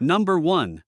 Number 1.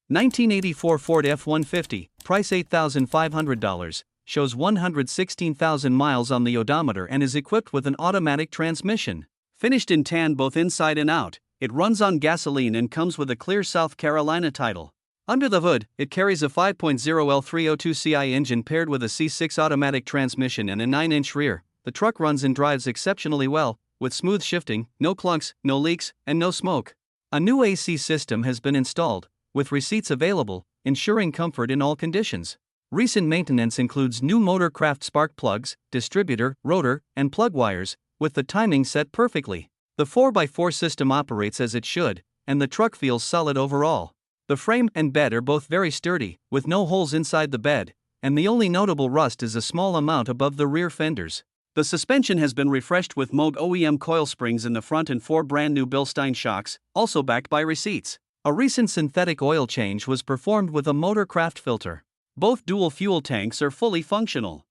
1984 Ford F150, price $8,500, shows 116,000 miles on the odometer and is equipped with an automatic transmission. Finished in tan both inside and out, it runs on gasoline and comes with a clear South Carolina title. Under the hood, it carries a 5.0 L302 CI engine paired with a C6 automatic transmission and a 9-inch rear. The truck runs and drives exceptionally well, with smooth shifting, no clunks, no leaks, and no smoke. A new AC system has been installed, with receipts available, ensuring comfort in all conditions. Recent maintenance includes new Motorcraft spark plugs, distributor, rotor, and plug wires, with the timing set perfectly. The 4x4 system operates as it should, and the truck feels solid overall. The frame and bed are both very sturdy, with no holes inside the bed, and the only notable rust is a small amount above the rear fenders. The suspension has been refreshed with Moog OEM coil springs in the front and 4 brand new Bilstein shocks, also backed by receipts. A recent synthetic oil change was performed with a Motorcraft filter. Both dual fuel tanks are fully functional.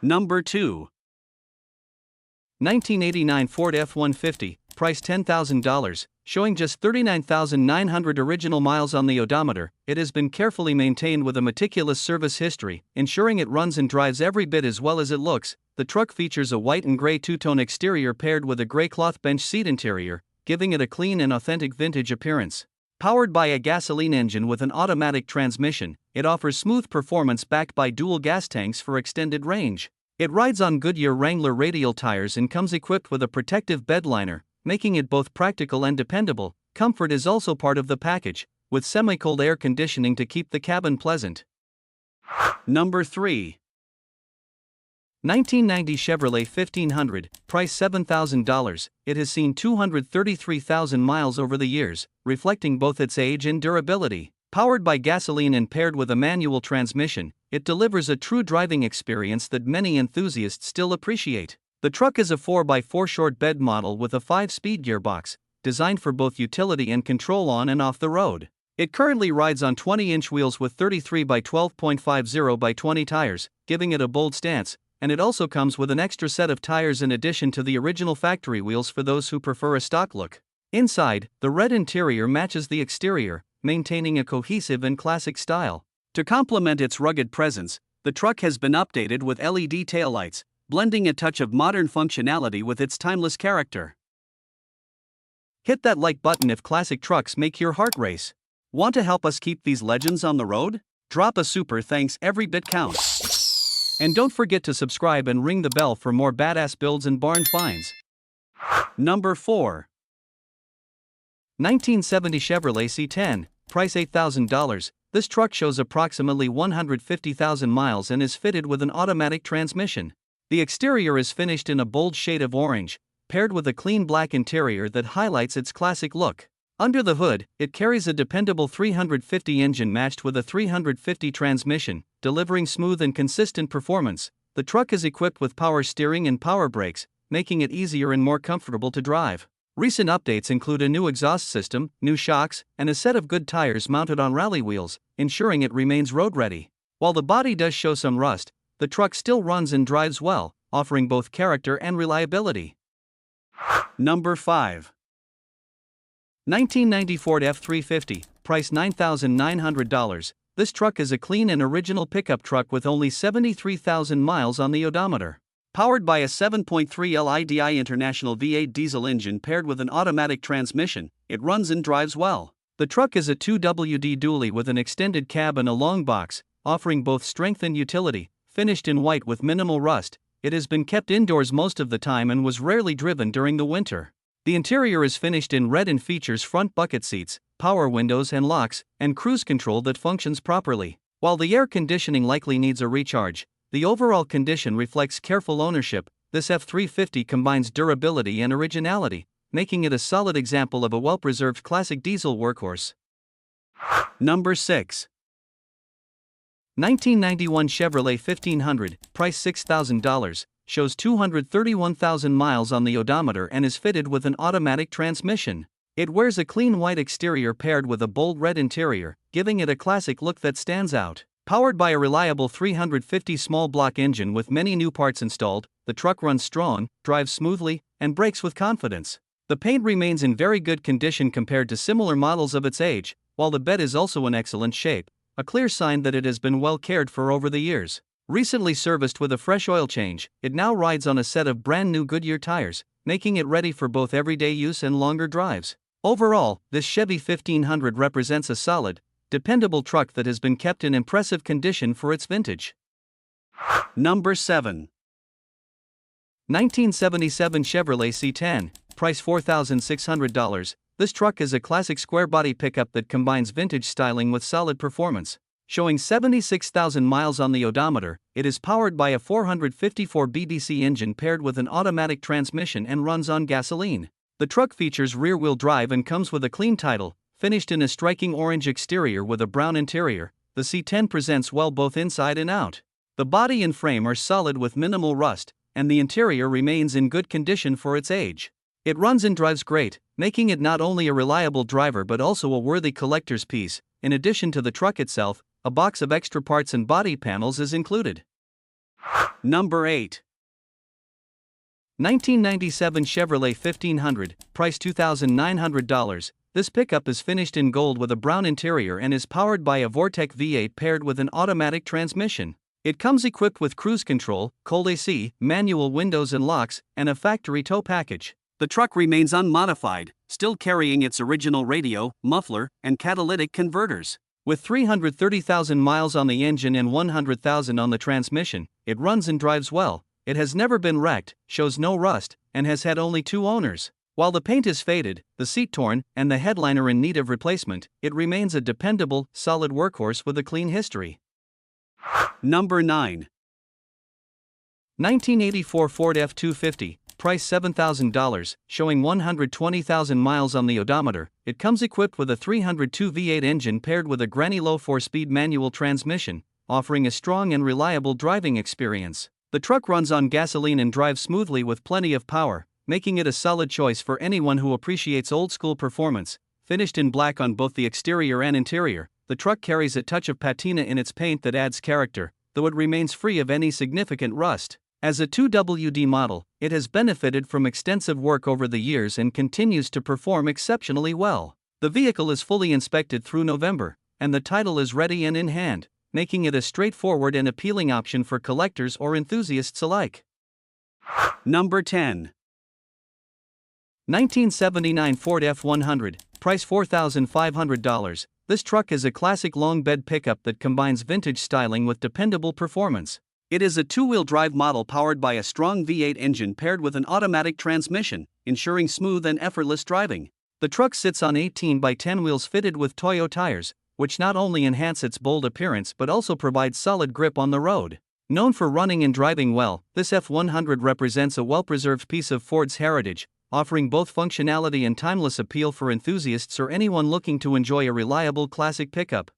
Number 2. 1989 Ford F150, price $10,000, showing just 39,900 original miles on the odometer. It has been carefully maintained with a meticulous service history, ensuring it runs and drives every bit as well as it looks. The truck features a white and gray two-tone exterior paired with a gray cloth bench seat interior, giving it a clean and authentic vintage appearance. Powered by a gasoline engine with an automatic transmission, it offers smooth performance backed by dual gas tanks for extended range. It rides on Goodyear Wrangler radial tires and comes equipped with a protective bed liner, making it both practical and dependable. Comfort is also part of the package, with semi-cold air conditioning to keep the cabin pleasant. Number 3. 1990 Chevrolet 1500, price $7,000. It has seen 233,000 miles over the years, reflecting both its age and durability. Powered by gasoline and paired with a manual transmission, it delivers a true driving experience that many enthusiasts still appreciate. The truck is a 4x4 short bed model with a 5-speed gearbox, designed for both utility and control on and off the road. It currently rides on 20-inch wheels with 33 by 12.50 by 20 tires, giving it a bold stance, and it also comes with an extra set of tires in addition to the original factory wheels for those who prefer a stock look. Inside, the red interior matches the exterior, maintaining a cohesive and classic style. To complement its rugged presence, the truck has been updated with LED taillights, blending a touch of modern functionality with its timeless character. Hit that like button if classic trucks make your heart race. Want to help us keep these legends on the road? Drop a super thanks, every bit counts. And don't forget to subscribe and ring the bell for more badass builds and barn finds. Number 4. 1970 Chevrolet C10, price $8,000. This truck shows approximately 150,000 miles and is fitted with an automatic transmission. The exterior is finished in a bold shade of orange, paired with a clean black interior that highlights its classic look. Under the hood, it carries a dependable 350 engine matched with a 350 transmission, delivering smooth and consistent performance. The truck is equipped with power steering and power brakes, making it easier and more comfortable to drive. Recent updates include a new exhaust system, new shocks, and a set of good tires mounted on rally wheels, ensuring it remains road-ready. While the body does show some rust, the truck still runs and drives well, offering both character and reliability. Number 5. 1990 Ford F350, price $9,900. This truck is a clean and original pickup truck with only 73,000 miles on the odometer. Powered by a 7.3 LIDI International V8 diesel engine paired with an automatic transmission, it runs and drives well. The truck is a 2WD dually with an extended cab and a long box, offering both strength and utility. Finished in white with minimal rust, it has been kept indoors most of the time and was rarely driven during the winter. The interior is finished in red and features front bucket seats, power windows and locks, and cruise control that functions properly. While the air conditioning likely needs a recharge, the overall condition reflects careful ownership. This F350 combines durability and originality, making it a solid example of a well-preserved classic diesel workhorse. Number 6. 1991 Chevrolet 1500, price $6,000, shows 231,000 miles on the odometer and is fitted with an automatic transmission. It wears a clean white exterior paired with a bold red interior, giving it a classic look that stands out. Powered by a reliable 350 small block engine with many new parts installed, the truck runs strong, drives smoothly, and brakes with confidence. The paint remains in very good condition compared to similar models of its age, while the bed is also in excellent shape, a clear sign that it has been well cared for over the years. Recently serviced with a fresh oil change, it now rides on a set of brand new Goodyear tires, making it ready for both everyday use and longer drives. Overall, this Chevy 1500 represents a solid, dependable truck that has been kept in impressive condition for its vintage. Number 7. 1977 Chevrolet C10, price $4,600. This truck is a classic square-body pickup that combines vintage styling with solid performance. Showing 76,000 miles on the odometer, it is powered by a 454 BDC engine paired with an automatic transmission and runs on gasoline. The truck features rear-wheel drive and comes with a clean title, finished in a striking orange exterior with a brown interior. The C10 presents well both inside and out. The body and frame are solid with minimal rust, and the interior remains in good condition for its age. It runs and drives great, making it not only a reliable driver but also a worthy collector's piece. In addition to the truck itself, a box of extra parts and body panels is included. Number 8. 1997 Chevrolet 1500, price $2,900. This pickup is finished in gold with a brown interior and is powered by a Vortec V8 paired with an automatic transmission. It comes equipped with cruise control, cold AC, manual windows and locks, and a factory tow package. The truck remains unmodified, still carrying its original radio, muffler, and catalytic converters. With 330,000 miles on the engine and 100,000 on the transmission, it runs and drives well. It has never been wrecked, shows no rust, and has had only 2 owners. While the paint is faded, the seat torn, and the headliner in need of replacement, it remains a dependable, solid workhorse with a clean history. Number 9. 1984 Ford F250, price $7,000, showing 120,000 miles on the odometer. It comes equipped with a 302 V8 engine paired with a granny low 4-speed manual transmission, offering a strong and reliable driving experience. The truck runs on gasoline and drives smoothly with plenty of power, making it a solid choice for anyone who appreciates old-school performance. Finished in black on both the exterior and interior, the truck carries a touch of patina in its paint that adds character, though it remains free of any significant rust. As a 2WD model, it has benefited from extensive work over the years and continues to perform exceptionally well. The vehicle is fully inspected through November, and the title is ready and in hand, making it a straightforward and appealing option for collectors or enthusiasts alike. Number 10. 1979 Ford F100, price $4,500. This truck is a classic long bed pickup that combines vintage styling with dependable performance. It is a 2-wheel drive model powered by a strong V8 engine paired with an automatic transmission, ensuring smooth and effortless driving. The truck sits on 18x10 wheels fitted with Toyo tires, which not only enhance its bold appearance but also provide solid grip on the road. Known for running and driving well, this F100 represents a well-preserved piece of Ford's heritage, offering both functionality and timeless appeal for enthusiasts or anyone looking to enjoy a reliable classic pickup.